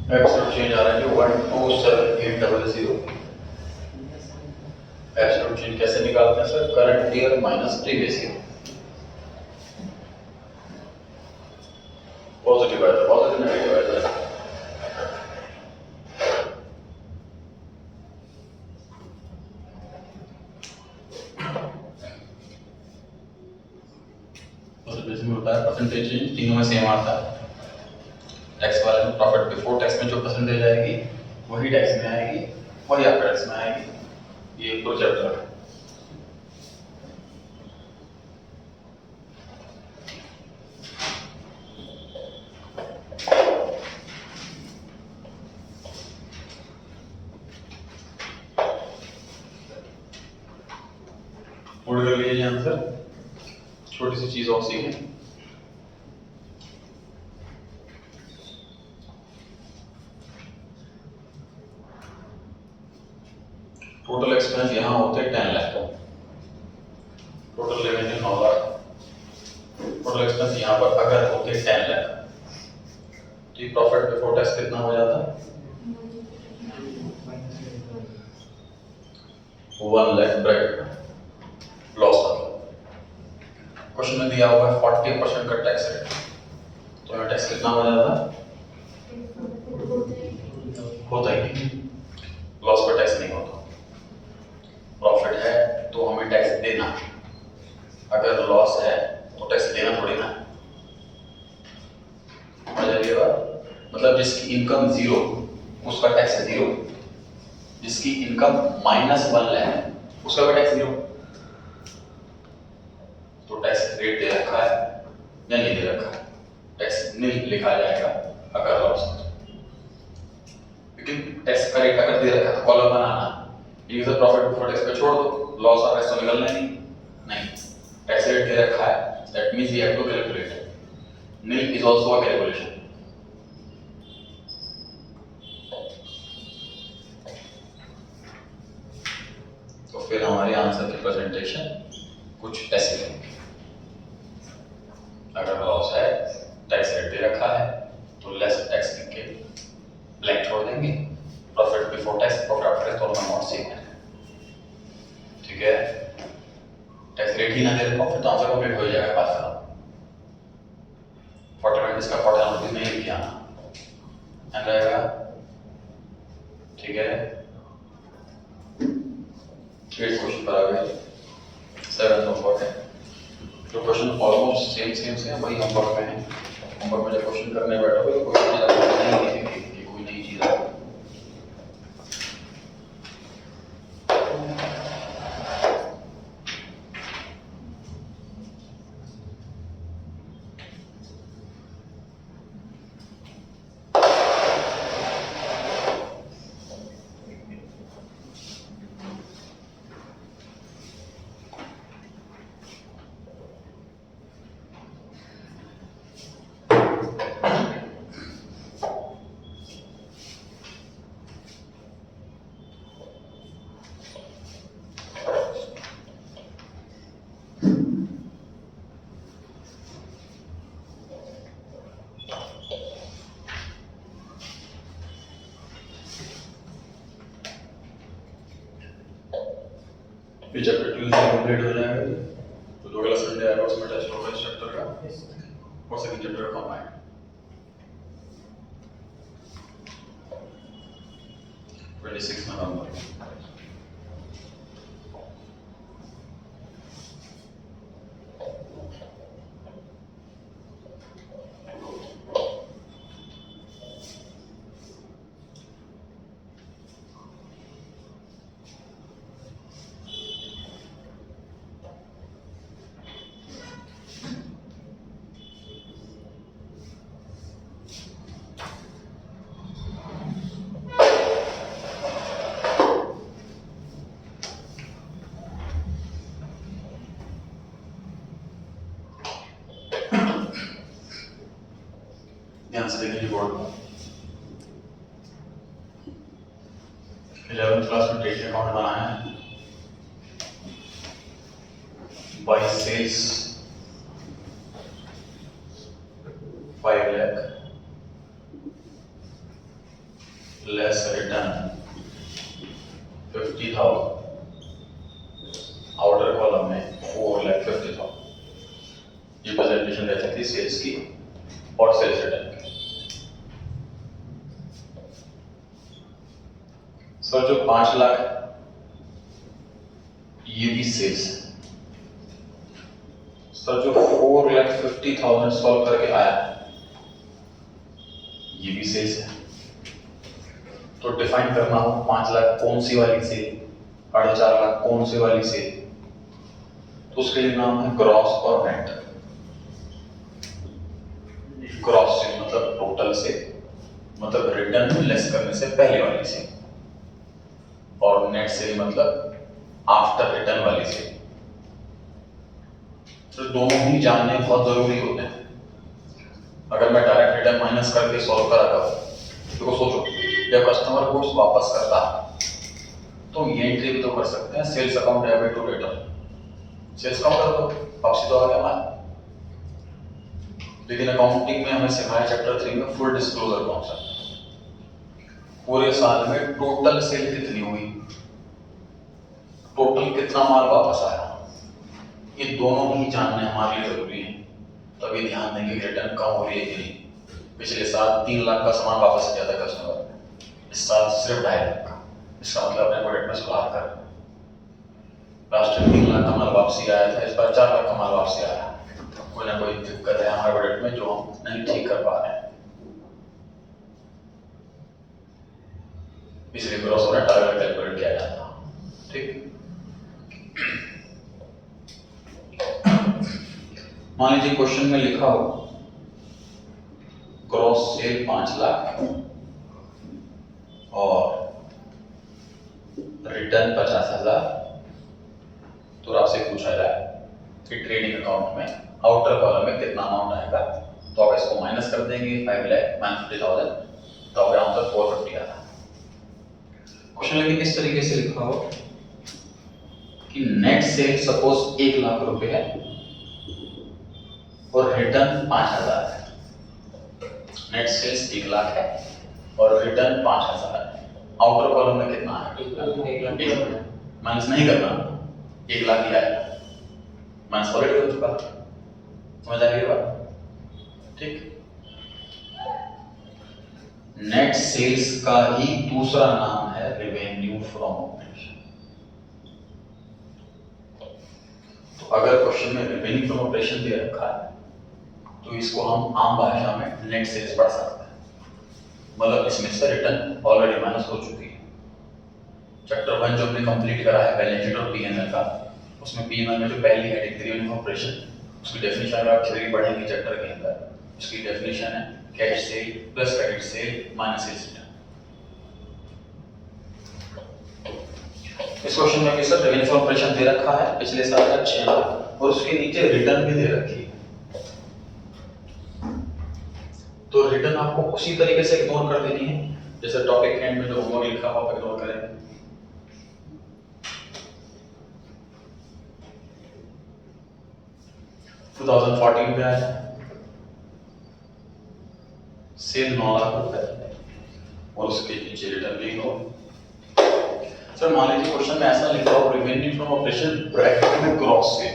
एब्सोल्यूट चेंज आ रहा है जो 127,800। एब्सोल्यूट चेंज कैसे निकालते हैं sir? Current year minus previous year. Positive आया था, पॉजिटिव नेगेटिव आया था। पॉजिटिव में होता है परसेंटेज चेंज, तीनों में सेम आता है। टैक्स वाले में प्रॉफिट बिफोर टैक्स में जो परसेंटेज आएगी वही टैक्स में आएगी, वही आफ्टर टैक्स में आएगी। ये पूरा चैप्टर है। नोट कर लीजिए आंसर। छोटी सी चीज और सीखें। टोटल एक्सपेंस यहाँ होते हैं 10 lakh, total revenue 9 lakh. Total expense यहाँ पर अगर होते 10 लाख तो ये प्रॉफिट बिफोर टैक्स कितना हो जाता? 1 लाख ब्रैकेट में लॉस होता। क्वेश्चन में दिया हुआ है 40% का टैक्स रेट, तो यहाँ टैक्स कितना हो जाता? होता ही नहीं, लॉस पर टैक्स नहीं होता। प्रॉफिट है तो हमें टैक्स देना, अगर लॉस है तो टैक्स देना थोड़ी ना। समझ रही है बात? मतलब जिसकी इनकम 0 उसका टैक्स 0, जिसकी इनकम -1 लाख उसका भी टैक्स 0। तो टैक्स रेट दे रखा है या नहीं दे रखा है? टैक्स नील लिखा जाएगा अगर लॉस है। लेकिन टैक्स का रेट अगर दे रखा है तो कॉलम बनाना, ये सर प्रॉफिट बिफोर टैक्स पे छोड़ दो, लॉस और टैक्स तो निकलना ही नहीं। टैक्स रेट दे रखा है, that means we have to calculate it. Nil is also a calculation. तो फिर हमारे आंसर की प्रेजेंटेशन कुछ ऐसे होगी। अगर लॉस है, टैक्स रेट दे रखा है तो लेस टैक्स लिख के ब्लैंक छोड़ देंगे। Profit before tax, profit after tax दोनों अमाउंट सेम है। ठीक है, टैक्स रेट ही ना दे रखा फिर तो आंसर कंप्लीट हो जाएगा बात खत्म। बट इसका 40 रुपीज नहीं लिखे आना एंड रहेगा, ठीक है। 8 क्वेश्चन पर आ गए, 7 होमवर्क है। जो क्वेश्चन ऑलमोस्ट सेम से हैं वही होमवर्क में है। होमवर्क में जब क्वेश्चन करने बैठोगे तो कोई चीज़ आपको नहीं दिखेगी कि कोई नई चीज़ है। चैप्टर ट्यूसडे कंप्लीट हो जाएगा, तो जो अगला संडे आएगा उसमें टेस्ट होगा इस चैप्टर का और सेकंड चैप्टर का कंबाइंड। 26 नवंबर। ध्यान से देखिए बोर्ड को। 11th क्लास में ट्रेडिंग अकाउंट बनाया है। By sales 5 lakh less return 50,000, outer column में 4,50,000। ये प्रेजेंटेशन रह सकती है सेल्स की और सेल्स रिटर्न की। सर जो 5 लाख ये भी सेल्स है। सर जो 4,50,000 सॉल्व करके आया ये भी सेल्स है। तो डिफाइन करना हो 5 लाख कौन सी वाली सेल, 4.5 लाख कौन सी वाली सेल, तो उसके लिए नाम है ग्रॉस और नेट। ग्रॉस सेल मतलब टोटल से, मतलब रिटर्न लेस करने से पहले वाली सेल, और नेट सेल मतलब आफ्टर रिटर्न वाली सेल। तो दोनों ही जानने बहुत जरूरी होते हैं। अगर मैं डायरेक्ट रिटर्न माइनस करके सॉल्व करा था तो सोचो जब कस्टमर गुड्स वापस करता है तो ये एंट्री भी तो कर सकते हैं, sales account debit to return, sales count कर दो, वापसी तो आ गया माल। लेकिन अकाउंटिंग में हमें सिखाया चैप्टर 3 में फुल डिस्क्लोजर कॉन्सेप्ट। पूरे साल में टोटल सेल कितनी हुई, टोटल कितना माल वापस आया, ये दोनों ही जानने हमारे लिए जरूरी है। तभी ध्यान देंगे कि रिटर्न कम हो रही है कि नहीं। पिछले साल 3 लाख का सामान वापस किया था कस्टमर ने, इस साल सिर्फ 2.5 लाख का। इसका मतलब अपने बजट में सुधार कर। लास्ट टाइम 3 लाख का माल वापसी आया था, इस बार 4 लाख का माल वापसी आया। कोई ना कोई दिक्कत है हमारे बजट में जो हम नहीं ठीक कर पा रहे हैं, इसलिए ग्रॉस और नेट टारगेट कैलकुलेट किया जाता है। ठीक, मान लीजिए क्वेश्चन में लिखा हो ग्रॉस सेल 5 लाख और रिटर्न 50,000, तो आपसे पूछा जाए कि ट्रेडिंग अकाउंट में आउटर कॉलम में कितना अमाउंट आएगा, तो आप इसको माइनस कर देंगे 5 लाख माइनस 50,000, तो आपका आंसर 450 आता है। क्वेश्चन लेकिन इस तरीके से लिखा हो कि नेट सेल सपोज 1 लाख रुपए है और रिटर्न 5,000 है। नेट सेल्स 1 लाख है और रिटर्न 5,000 है। आउटर कॉलम में कितना है, 1 लाख। माइनस नहीं करना, 1 लाख ही आएगा, माइनस ऑलरेडी हो चुका, समझ आ गई बात। ठीक, नेट सेल्स का ही दूसरा नाम है रेवेन्यू फ्रॉम ऑपरेशन। तो अगर क्वेश्चन में रेवेन्यू फ्रॉम ऑपरेशन दे रखा है तो इसको हम आम भाषा में नेट सेल्स पढ़ सकते हैं। मतलब इसमें से रिटर्न ऑलरेडी माइनस हो चुकी है। चैप्टर 1 जो हमने कंप्लीट करा है बैलेंस शीट और पीएनएल का, उसमें पीएनएल में जो पहली हेडिंग थी रेवेन्यू ऑपरेशन, उसकी डेफिनेशन अगर आप थ्योरी पढ़ेंगे चैप्टर के अंदर, उसकी डेफिनेशन है cash sale plus credit sale minus sales return. इस क्वेश्चन में भी सर रेवेन्यू फ्रॉम ऑपरेशन दे रखा है पिछले साल का 6 लाख और उसके नीचे रिटर्न भी दे रखी है। तो रिटर्न आपको उसी तरीके से इग्नोर कर देनी है जैसे टॉपिक एंड में जो होमवर्क लिखा हुआ है इग्नोर करें। तो 2014 में आया सेल 9 लाख रुपए और उसके नीचे रिटर्न भी हो। सर मान लीजिए क्वेश्चन में ऐसा लिखा हो रेवेन्यू फ्रॉम ऑपरेशन ब्रैकेट में ग्रॉस से,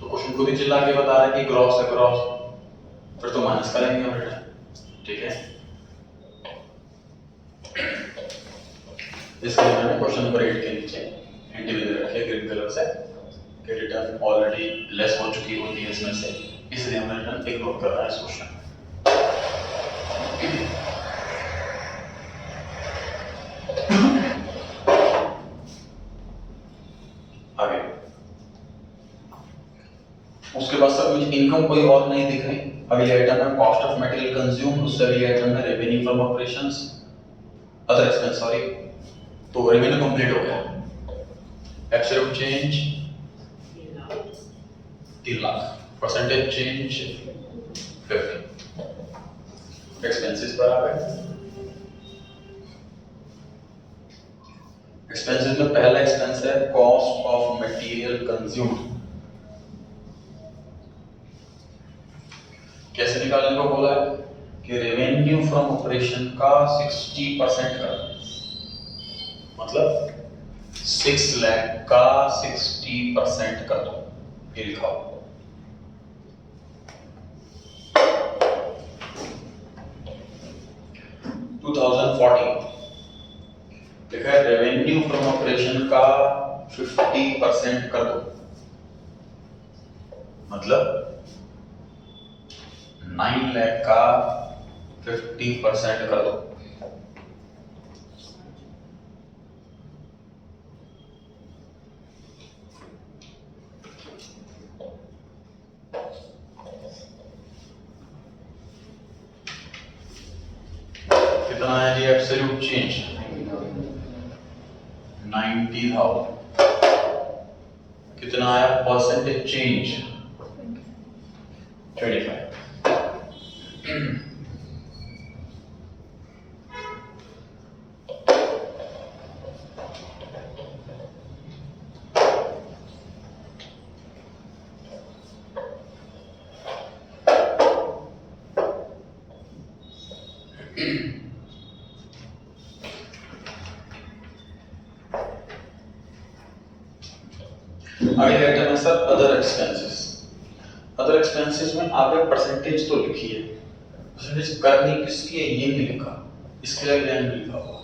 तो क्वेश्चन खुद ही चिल्ला के बता रहा है कि ग्रॉस है ग्रॉस, फिर तो माइनस करेंगे हम रिटर्न। ठीक है, इसके लिए मैंने क्वेश्चन नंबर 8 के नीचे हिंट भी दे रखी है ग्रीन कलर से कि रिटर्न ऑलरेडी लेस हो चुकी होती है इसमें से, इसलिए हमने रिटर्न इग्नोर कर रहा है इस क्वेश्चन। आगे उसके बाद सर मुझे इनकम कोई और नहीं दिख रही। अगली आइटम है कॉस्ट ऑफ मटेरियल कंज्यूम, उससे अगली आइटम है revenue from operations other expense. Sorry, तो रेवेन्यू कंप्लीट हो गया। Absolute change 3 lakh, percentage change 50। Expenses पर आ गए। एक्सपेंसेस में पहला एक्सपेंस है कॉस्ट ऑफ मटेरियल कंज्यूम्ड। कैसे निकालने को बोला है कि रेवेन्यू फ्रॉम ऑपरेशन का 60% कर, मतलब 6 लाख का 60% कर दो, ये लिखा हो। लिखा है रेवेन्यू फ्रॉम ऑपरेशन का 50% कर दो, मतलब 9 लाख का 50% कर दो। कितना है जी एब्सोल्यूट चेंज 90,000। कितना आया परसेंटेज चेंज 25। अगली आइटम है sir other expenses. Other expenses में आपने परसेंटेज तो लिखी है, परसेंटेज करनी किसकी है ये नहीं लिखा, इसके लिए लाइन में लिखा हुआ।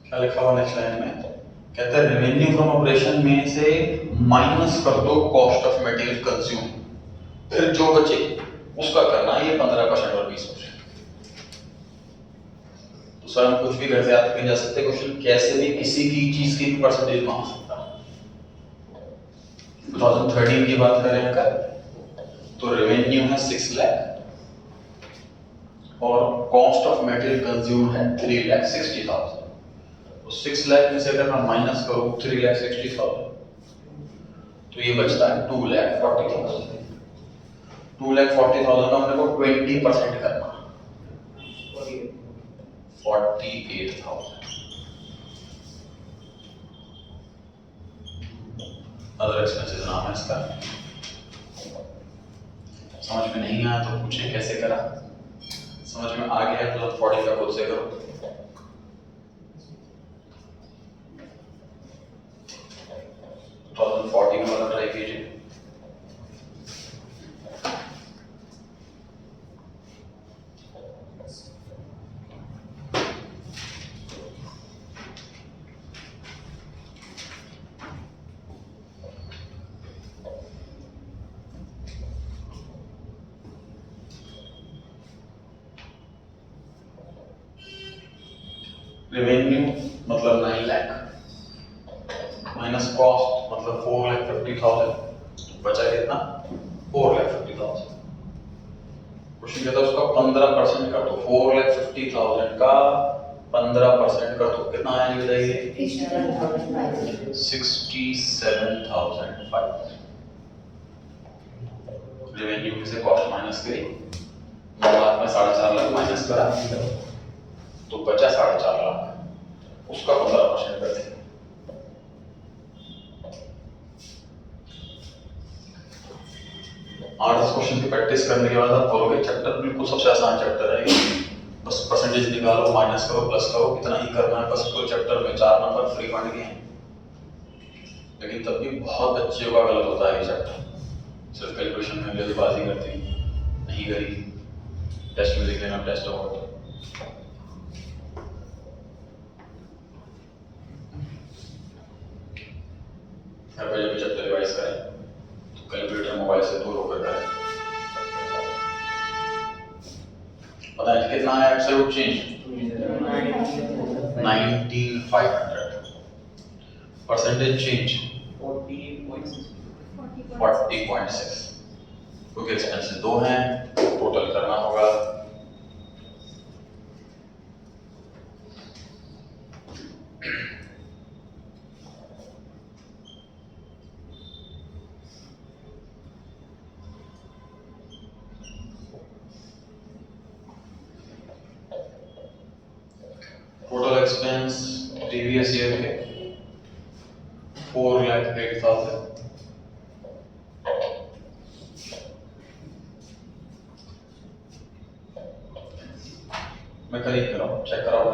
क्या लिखा हुआ नेक्स्ट लाइन में? कहता है रेवेन्यू फ्रॉम ऑपरेशन में से माइनस कर दो कॉस्ट ऑफ मटेरियल कंज्यूम, फिर जो बचे उसका करना है ये 15% और 20%। तो सर हम कुछ भी घर से याद कर जा सकते, क्वेश्चन कैसे भी किसी की चीज की परसेंटेज मांग सकता है। 2013 की बात करें अगर तो रेवेन्यू है 6 लाख और कॉस्ट ऑफ मटेरियल कंज्यूम है 3,60,000। तो 6 लाख में से अगर मैं माइनस करूं 3,60,000 तो ये बचता है 2,40,000। 2,40,000 का हमने को 20% करना 48,000। अदर एक्सपेंसेस नाम है इसका। समझ में नहीं आया तो पूछे कैसे करा, समझ में आ गया तो 40 का खुद से करो। तो 2014 वाला ट्राई कीजिए। रेवेन्यू मतलब 9 लाख माइनस कॉस्ट मतलब 4,50,000, बचा कितना 4,50,000। क्वेश्चन कहता है उसका 15% कर दो, 4,50,000 का 15% कर दो, कितना आया नहीं बताइए 67,500। रेवेन्यू में से कॉस्ट माइनस करी, 9 लाख में 4.5 लाख माइनस करा तो बचा 4.5 लाख, उसका 15% कर देंगे। आठ क्वेश्चन की प्रैक्टिस करने के बाद आप बोलोगे चैप्टर बिल्कुल सबसे आसान चैप्टर है, बस परसेंटेज निकालो, माइनस करो, प्लस करो, इतना ही करना है बस। पूरे चैप्टर में 4 नंबर फ्री फंड के हैं, लेकिन तब भी बहुत बच्चों का गलत होता है ये चैप्टर। सिर्फ कैलकुलेशन में जल्दबाजी करती नहीं करी, टेस्ट में देख लेना, टेस्ट होगा तो। जब चैप्टर रिवाइज करें तो कैलकुलेटर मोबाइल से दूर होकर करें। पता है कितना है एब्सोल्यूट चेंज 19,500। Percentage change 40.6। क्योंकि एक्सपेंसेस 2 हैं, टोटल करना होगा। टोटल एक्सपेंस प्रीवियस ईयर के 4,08,000। मैं खरीद कर रहा हूँ, चेक कराओ।